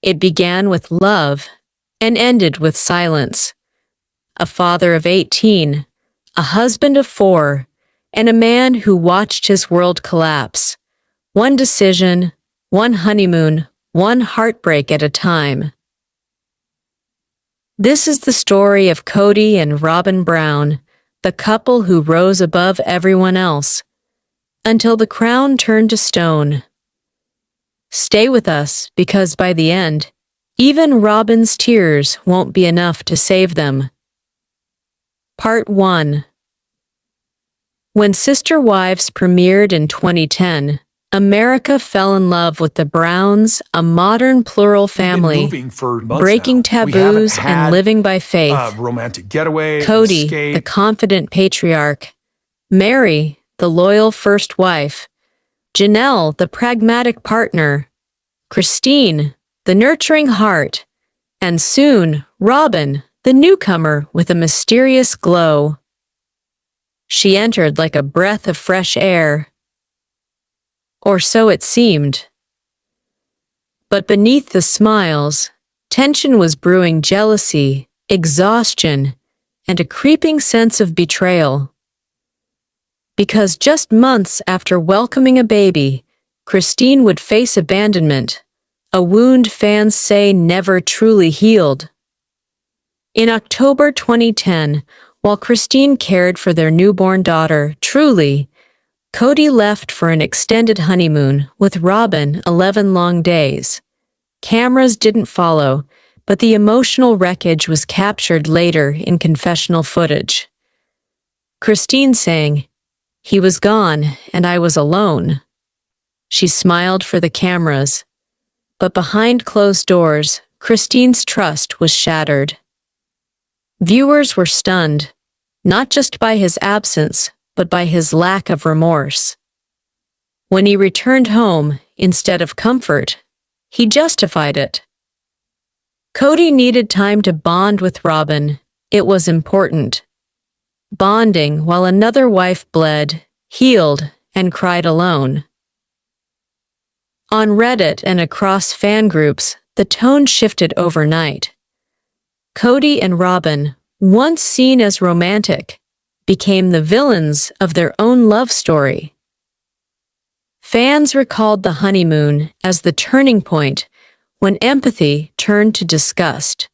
It began with love and ended with silence. A father of 18, a husband of 4, and a man who watched his world collapse. One decision, one honeymoon, one heartbreak at a time. This is the story of Kody and Robyn Brown, the couple who rose above everyone else, until the crown turned to stone. Stay with us, because by the end, even Robyn's tears won't be enough to save them. Part 1. When Sister Wives premiered in 2010, America fell in love with the Browns, a modern plural family, breaking taboos and living by faith. Romantic getaway, Kody, escape. the confident patriarch. Meri, the loyal first wife. Janelle, the pragmatic partner. Christine, the nurturing heart. And soon, Robyn, the newcomer with a mysterious glow. She entered like a breath of fresh air. Or so it seemed. But beneath the smiles, tension was brewing: jealousy, exhaustion, and a creeping sense of betrayal. Because just months after welcoming a baby, Christine would face abandonment, a wound fans say never truly healed. In October 2010, while Christine cared for their newborn daughter, Truly, Kody left for an extended honeymoon with Robyn 11 long days. Cameras didn't follow, but the emotional wreckage was captured later in confessional footage. Christine saying, "He was gone and I was alone." She smiled for the cameras, but behind closed doors, Christine's trust was shattered. Viewers were stunned, not just by his absence, but by his lack of remorse. When he returned home, instead of comfort, he justified it. Kody needed time to bond with Robyn. It was important. Bonding while another wife bled, healed, and cried alone. On Reddit and across fan groups, the tone shifted overnight. Kody and Robyn, once seen as romantic, became the villains of their own love story. Fans recalled the honeymoon as the turning point when empathy turned to disgust.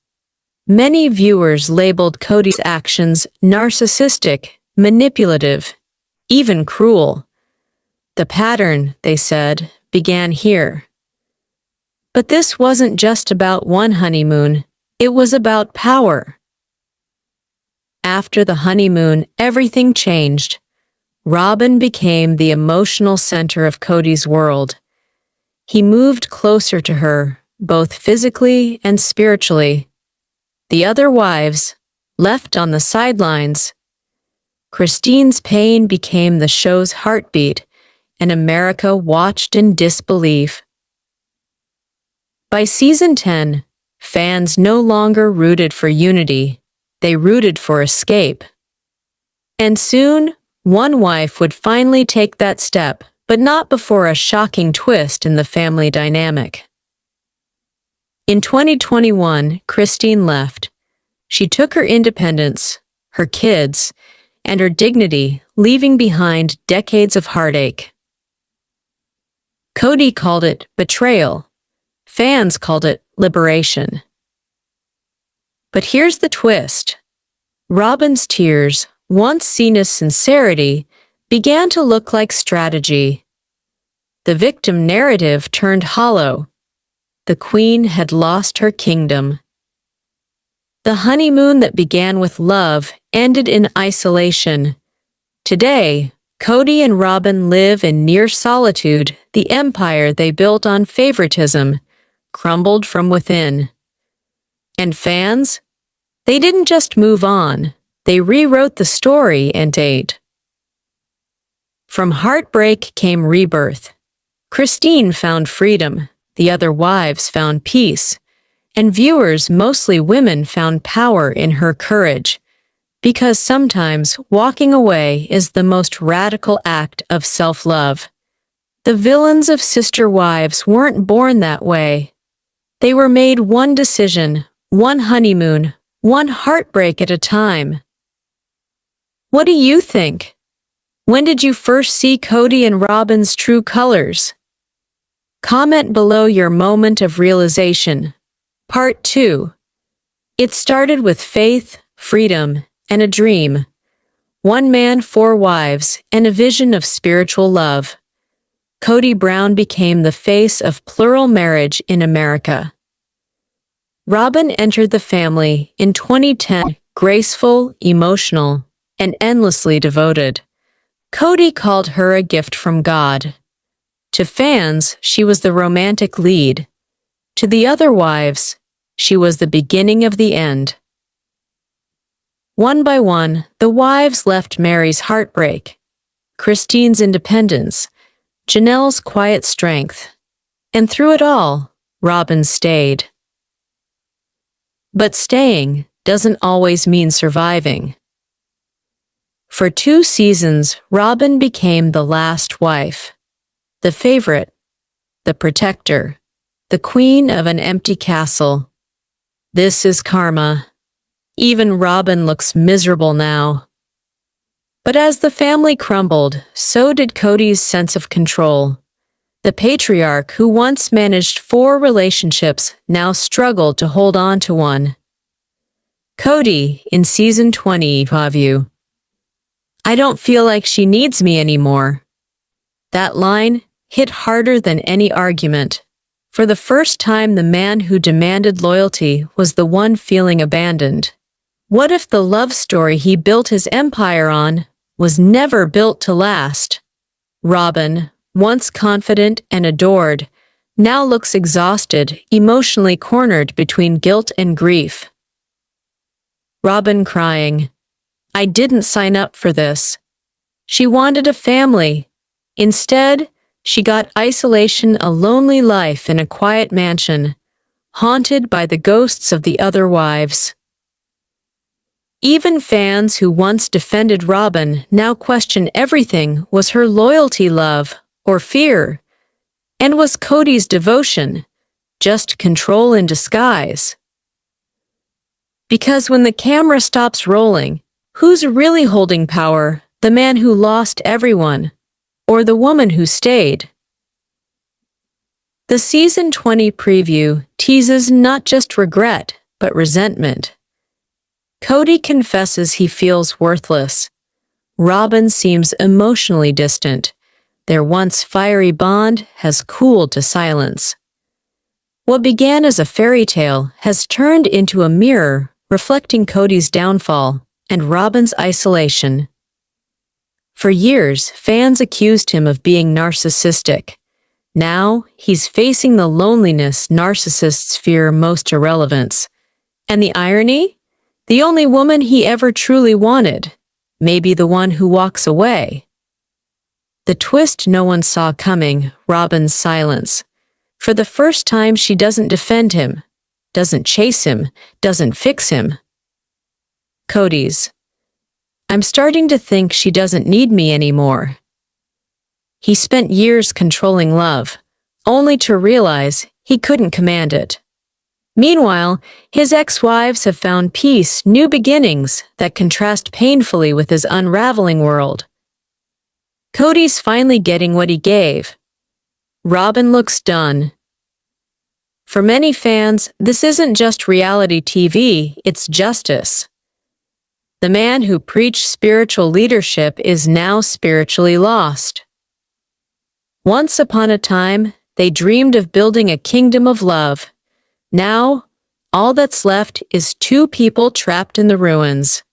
Many viewers labeled Kody's actions narcissistic, manipulative, even cruel. The pattern, they said, began here. But this wasn't just about one honeymoon, it was about power. After the honeymoon, everything changed. Robyn became the emotional center of Kody's world. He moved closer to her, both physically and spiritually. The other wives, left on the sidelines. Christine's pain became the show's heartbeat, and America watched in disbelief. By season 10, fans no longer rooted for unity. They rooted for escape. And soon, one wife would finally take that step, but not before a shocking twist in the family dynamic. In 2021, Christine left. She took her independence, her kids, and her dignity, leaving behind decades of heartache. Kody called it betrayal. Fans called it liberation. But here's the twist. Robyn's tears, once seen as sincerity, began to look like strategy. The victim narrative turned hollow. The queen had lost her kingdom. The honeymoon that began with love ended in isolation. Today, Kody and Robyn live in near solitude. The empire they built on favoritism crumbled from within. And fans? They didn't just move on, they rewrote the story and ate. From heartbreak came rebirth. Christine found freedom, the other wives found peace, and viewers, mostly women, found power in her courage, because sometimes walking away is the most radical act of self-love. The villains of Sister Wives weren't born that way. They were made one decision, one honeymoon, one heartbreak at a time. What do you think? When did you first see Kody and Robyn's true colors? Comment below your moment of realization. Part 2. It started with faith, freedom, and a dream. One man, 4 wives, and a vision of spiritual love. Kody Brown became the face of plural marriage in America. Robyn entered the family in 2010, graceful, emotional, and endlessly devoted. Kody called her a gift from God. To fans, she was the romantic lead. To the other wives, she was the beginning of the end. One by one, the wives left Meri's heartbreak, Christine's independence, Janelle's quiet strength, and through it all, Robyn stayed. But staying doesn't always mean surviving. For 2 seasons, Robyn became the last wife, the favorite, the protector, the queen of an empty castle. This is karma. Even Robyn looks miserable now. But as the family crumbled, so did Kody's sense of control. The patriarch who once managed 4 relationships now struggled to hold on to one. Kody, in season 20 of You. I don't feel like she needs me anymore. That line hit harder than any argument. For the first time, the man who demanded loyalty was the one feeling abandoned. What if the love story he built his empire on was never built to last? Robyn, once confident and adored, now looks exhausted, emotionally cornered between guilt and grief. Robyn crying, I didn't sign up for this. She wanted a family. Instead, she got isolation, a lonely life in a quiet mansion, haunted by the ghosts of the other wives. Even fans who once defended Robyn now question everything. Was her loyalty love or fear? And was Kody's devotion just control in disguise? Because when the camera stops rolling, who's really holding power? The man who lost everyone, or the woman who stayed? The season 20 preview teases not just regret, but resentment. Kody confesses he feels worthless. Robyn seems emotionally distant. Their once fiery bond has cooled to silence. What began as a fairy tale has turned into a mirror reflecting Kody's downfall and Robyn's isolation. For years, fans accused him of being narcissistic. Now, he's facing the loneliness narcissists fear most: irrelevance. And the irony? The only woman he ever truly wanted, maybe the one who walks away. The twist no one saw coming: Robyn's silence. For the first time, she doesn't defend him, doesn't chase him, doesn't fix him. Kody's, I'm starting to think she doesn't need me anymore. He spent years controlling love, only to realize he couldn't command it. Meanwhile, his ex-wives have found peace, new beginnings that contrast painfully with his unraveling world. Kody's finally getting what he gave. Robyn looks done. For many fans, this isn't just reality TV, it's justice. The man who preached spiritual leadership is now spiritually lost. Once upon a time, they dreamed of building a kingdom of love. Now, all that's left is 2 people trapped in the ruins.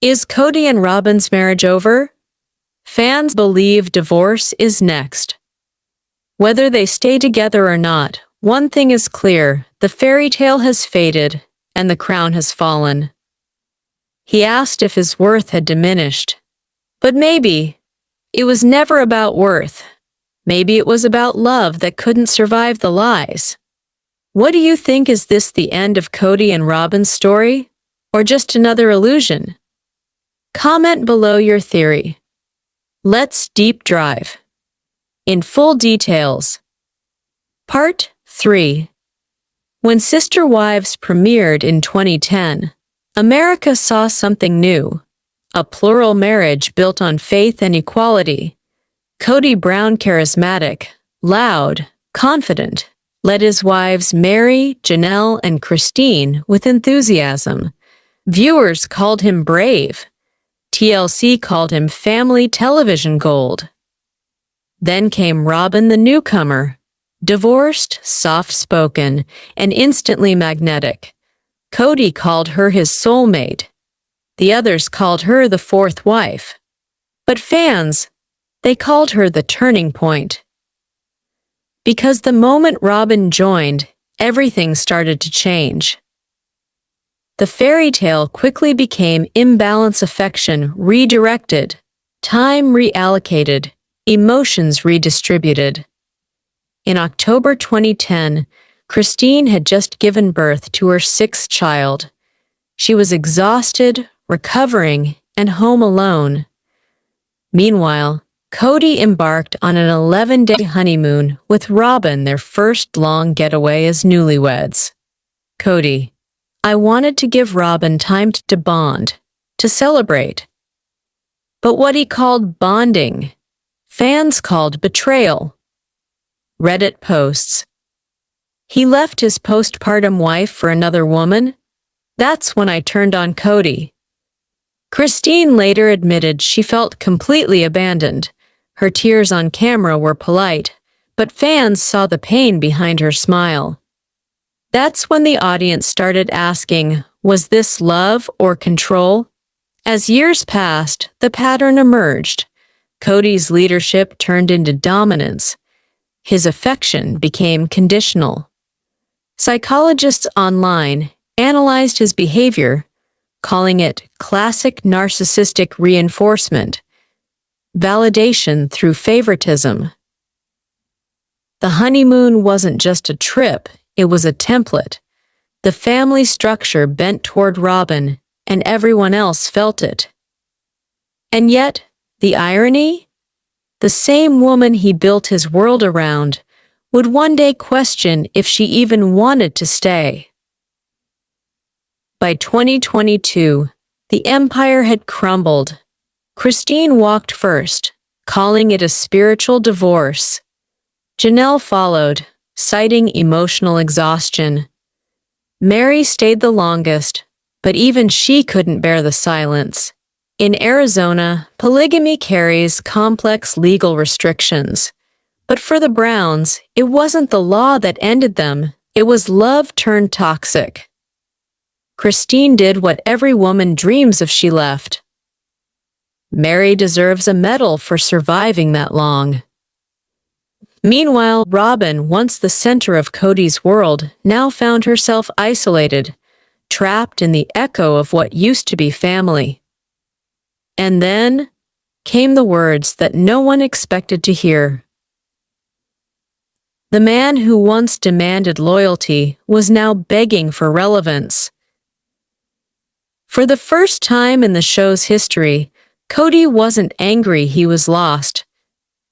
Is Kody and Robyn's marriage over? Fans believe divorce is next. Whether they stay together or not, one thing is clear: the fairy tale has faded and the crown has fallen. He asked if his worth had diminished. But maybe it was never about worth. Maybe it was about love that couldn't survive the lies. What do you think? Is this the end of Kody and Robyn's story, or just another illusion? Comment below your theory. Let's deep dive. In full details. Part 3. When Sister Wives premiered in 2010, America saw something new, a plural marriage built on faith and equality. Kody Brown, charismatic, loud, confident, led his wives Meri, Janelle, and Christine with enthusiasm. Viewers called him brave. TLC called him family television gold. Then came Robyn, the newcomer, divorced, soft-spoken, and instantly magnetic. Kody called her his soulmate. The others called her the fourth wife. But fans, they called her the turning point. Because the moment Robyn joined, everything started to change. The fairy tale quickly became imbalance affection redirected, time reallocated, emotions redistributed. In October 2010, Christine had just given birth to her sixth child. She was exhausted, recovering, and home alone. Meanwhile, Kody embarked on an 11-day honeymoon with Robyn, their first long getaway as newlyweds. Kody: I wanted to give Robyn time to bond, to celebrate. But what he called bonding, fans called betrayal. Reddit posts: he left his postpartum wife for another woman? That's when I turned on Kody. Christine later admitted she felt completely abandoned. Her tears on camera were polite, but fans saw the pain behind her smile. That's when the audience started asking, was this love or control? As years passed, the pattern emerged. Kody's leadership turned into dominance. His affection became conditional. Psychologists online analyzed his behavior, calling it classic narcissistic reinforcement, validation through favoritism. The honeymoon wasn't just a trip, it was a template. The family structure bent toward Robyn, and everyone else felt it. And yet, the irony? The same woman he built his world around would one day question if she even wanted to stay. By 2022, the empire had crumbled. Christine walked first, calling it a spiritual divorce. Janelle followed, citing emotional exhaustion. Meri stayed the longest, but even she couldn't bear the silence. In Arizona, polygamy carries complex legal restrictions. But for the Browns, it wasn't the law that ended them, it was love turned toxic. Christine did what every woman dreams if she left. Meri deserves a medal for surviving that long. Meanwhile, Robyn, once the center of Kody's world, now found herself isolated, trapped in the echo of what used to be family. And then came the words that no one expected to hear. The man who once demanded loyalty was now begging for relevance. For the first time in the show's history, Kody wasn't angry he was lost.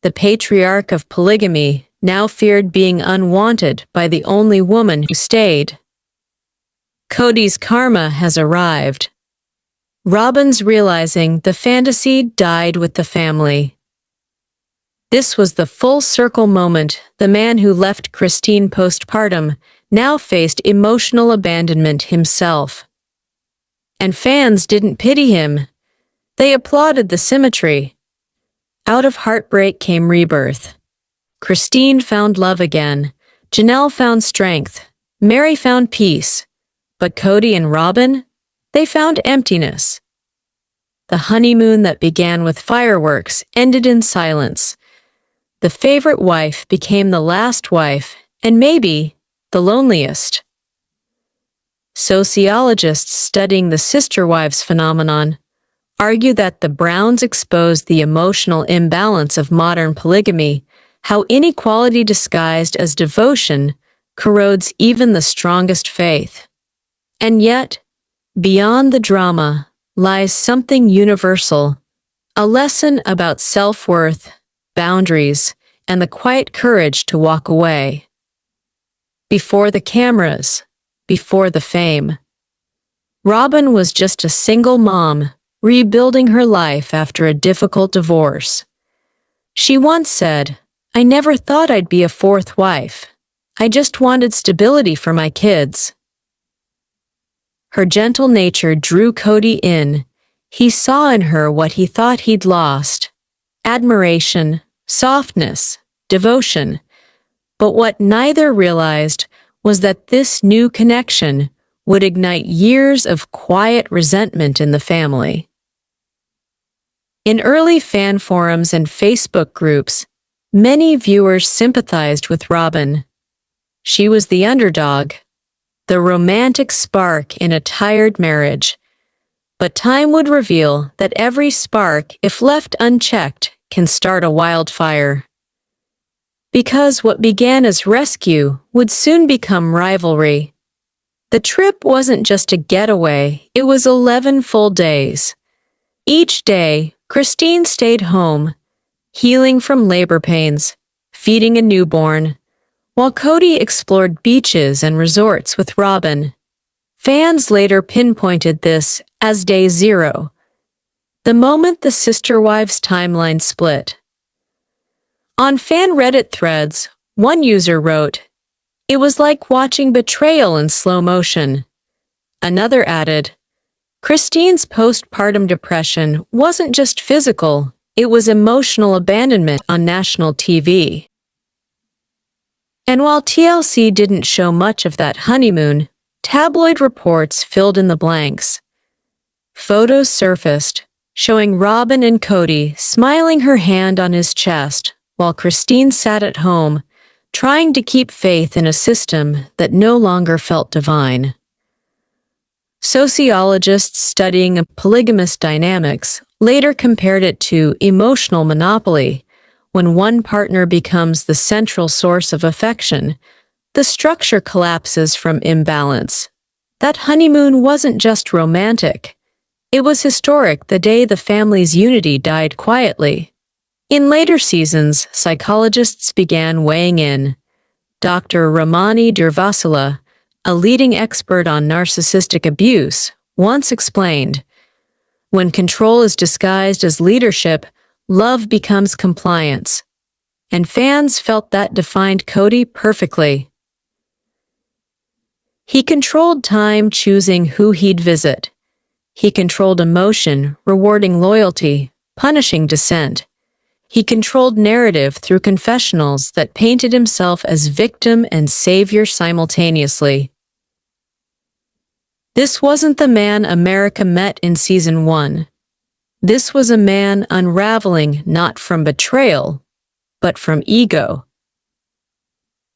The patriarch of polygamy now feared being unwanted by the only woman who stayed. Kody's karma has arrived. Robyn's realizing the fantasy died with the family. This was the full circle moment. The man who left Christine postpartum now faced emotional abandonment himself. And fans didn't pity him. They applauded the symmetry. Out of heartbreak came rebirth. Christine found love again. Janelle found strength. Meri found peace. But Kody and Robyn? They found emptiness. The honeymoon that began with fireworks ended in silence. The favorite wife became the last wife, and maybe the loneliest. Sociologists studying the sister wives phenomenon argue that the Browns exposed the emotional imbalance of modern polygamy, how inequality disguised as devotion corrodes even the strongest faith. And yet, beyond the drama lies something universal, a lesson about self-worth, boundaries, and the quiet courage to walk away. before the cameras, before the fame. Robyn was just a single mom, rebuilding her life after a difficult divorce. She once said, "I never thought I'd be a fourth wife. I just wanted stability for my kids." Her gentle nature drew Kody in. He saw in her what he thought he'd lost: admiration, softness, devotion. But what neither realized was that this new connection would ignite years of quiet resentment in the family. In early fan forums and Facebook groups, many viewers sympathized with Robyn. She was the underdog, the romantic spark in a tired marriage. But time would reveal that every spark, if left unchecked, can start a wildfire. Because what began as rescue would soon become rivalry. The trip wasn't just a getaway, it was 11 full days. Each day, Christine stayed home, healing from labor pains, feeding a newborn, while Kody explored beaches and resorts with Robyn. Fans later pinpointed this as day 0, the moment the sister wives' timeline split. On fan Reddit threads, one user wrote, "It was like watching betrayal in slow motion." Another added, "Christine's postpartum depression wasn't just physical, it was emotional abandonment on national TV." And while TLC didn't show much of that honeymoon, tabloid reports filled in the blanks. Photos surfaced, showing Robyn and Kody smiling, her hand on his chest, while Christine sat at home, trying to keep faith in a system that no longer felt divine. Sociologists studying polygamous dynamics later compared it to emotional monopoly. When one partner becomes the central source of affection, the structure collapses from imbalance. That honeymoon wasn't just romantic. It was historic, the day the family's unity died quietly. In later seasons, psychologists began weighing in. Dr. Ramani Durvasula, a leading expert on narcissistic abuse, once explained, "When control is disguised as leadership, love becomes compliance." And fans felt that defined Kody perfectly. He controlled time, choosing who he'd visit. He controlled emotion, rewarding loyalty, punishing dissent. He controlled narrative through confessionals that painted himself as victim and savior simultaneously. This wasn't the man America met in season 1. This was a man unraveling not from betrayal, but from ego.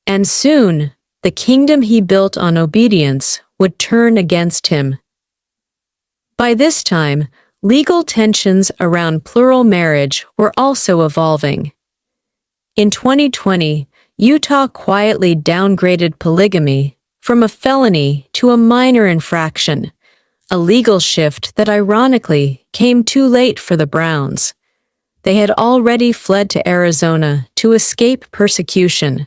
And soon, the kingdom he built on obedience would turn against him. By this time, legal tensions around plural marriage were also evolving. In 2020, Utah quietly downgraded polygamy from a felony to a minor infraction, a legal shift that ironically came too late for the Browns. They had already fled to Arizona to escape persecution.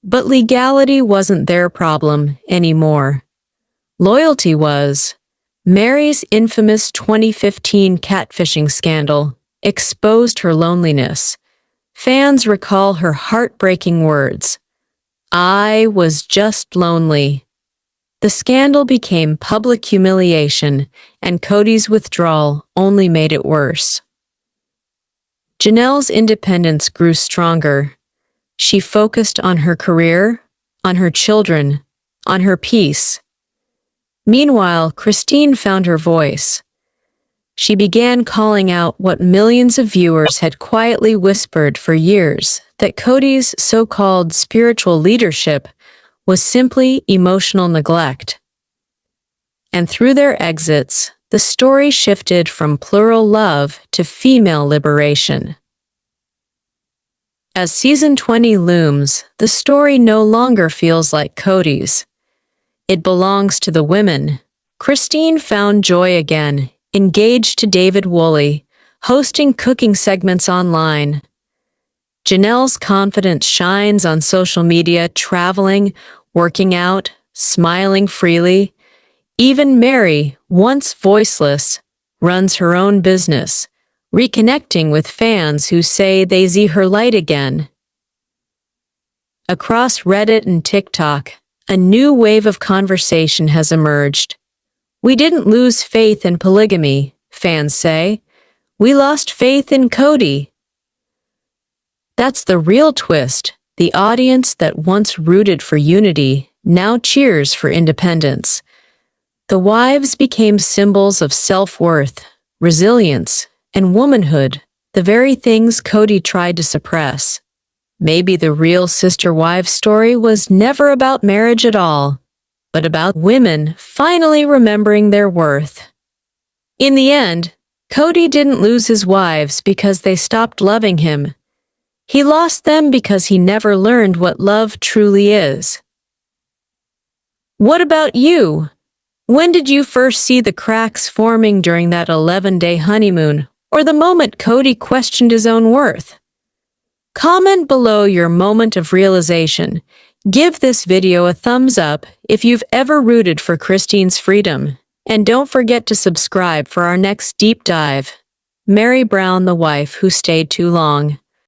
But legality wasn't their problem anymore. Loyalty was. Meri's infamous 2015 catfishing scandal exposed her loneliness. Fans recall her heartbreaking words, "I was just lonely." The scandal became public humiliation, and Kody's withdrawal only made it worse. Janelle's independence grew stronger. She focused on her career, on her children, on her peace. Meanwhile, Christine found her voice. She began calling out what millions of viewers had quietly whispered for years, that Kody's so-called spiritual leadership was simply emotional neglect. And through their exits, the story shifted from plural love to female liberation. As season 20 looms, the story no longer feels like Kody's. It belongs to the women. Christine found joy again, engaged to David Woolley, hosting cooking segments online. Janelle's confidence shines on social media, traveling, working out, smiling freely. Even Meri, once voiceless, runs her own business, reconnecting with fans who say they see her light again. Across Reddit and TikTok, a new wave of conversation has emerged. We didn't lose faith in polygamy, fans say. We lost faith in Kody. That's the real twist. The audience that once rooted for unity now cheers for independence. The wives became symbols of self-worth, resilience, and womanhood, the very things Kody tried to suppress. Maybe the real sister-wife story was never about marriage at all, but about women finally remembering their worth. In the end, Kody didn't lose his wives because they stopped loving him. He lost them because he never learned what love truly is. What about you? When did you first see the cracks forming during that 11-day honeymoon, or the moment Kody questioned his own worth? Comment below your moment of realization. Give this video a thumbs up if you've ever rooted for Christine's freedom. And don't forget to subscribe for our next deep dive. Meri Brown, the wife who stayed too long.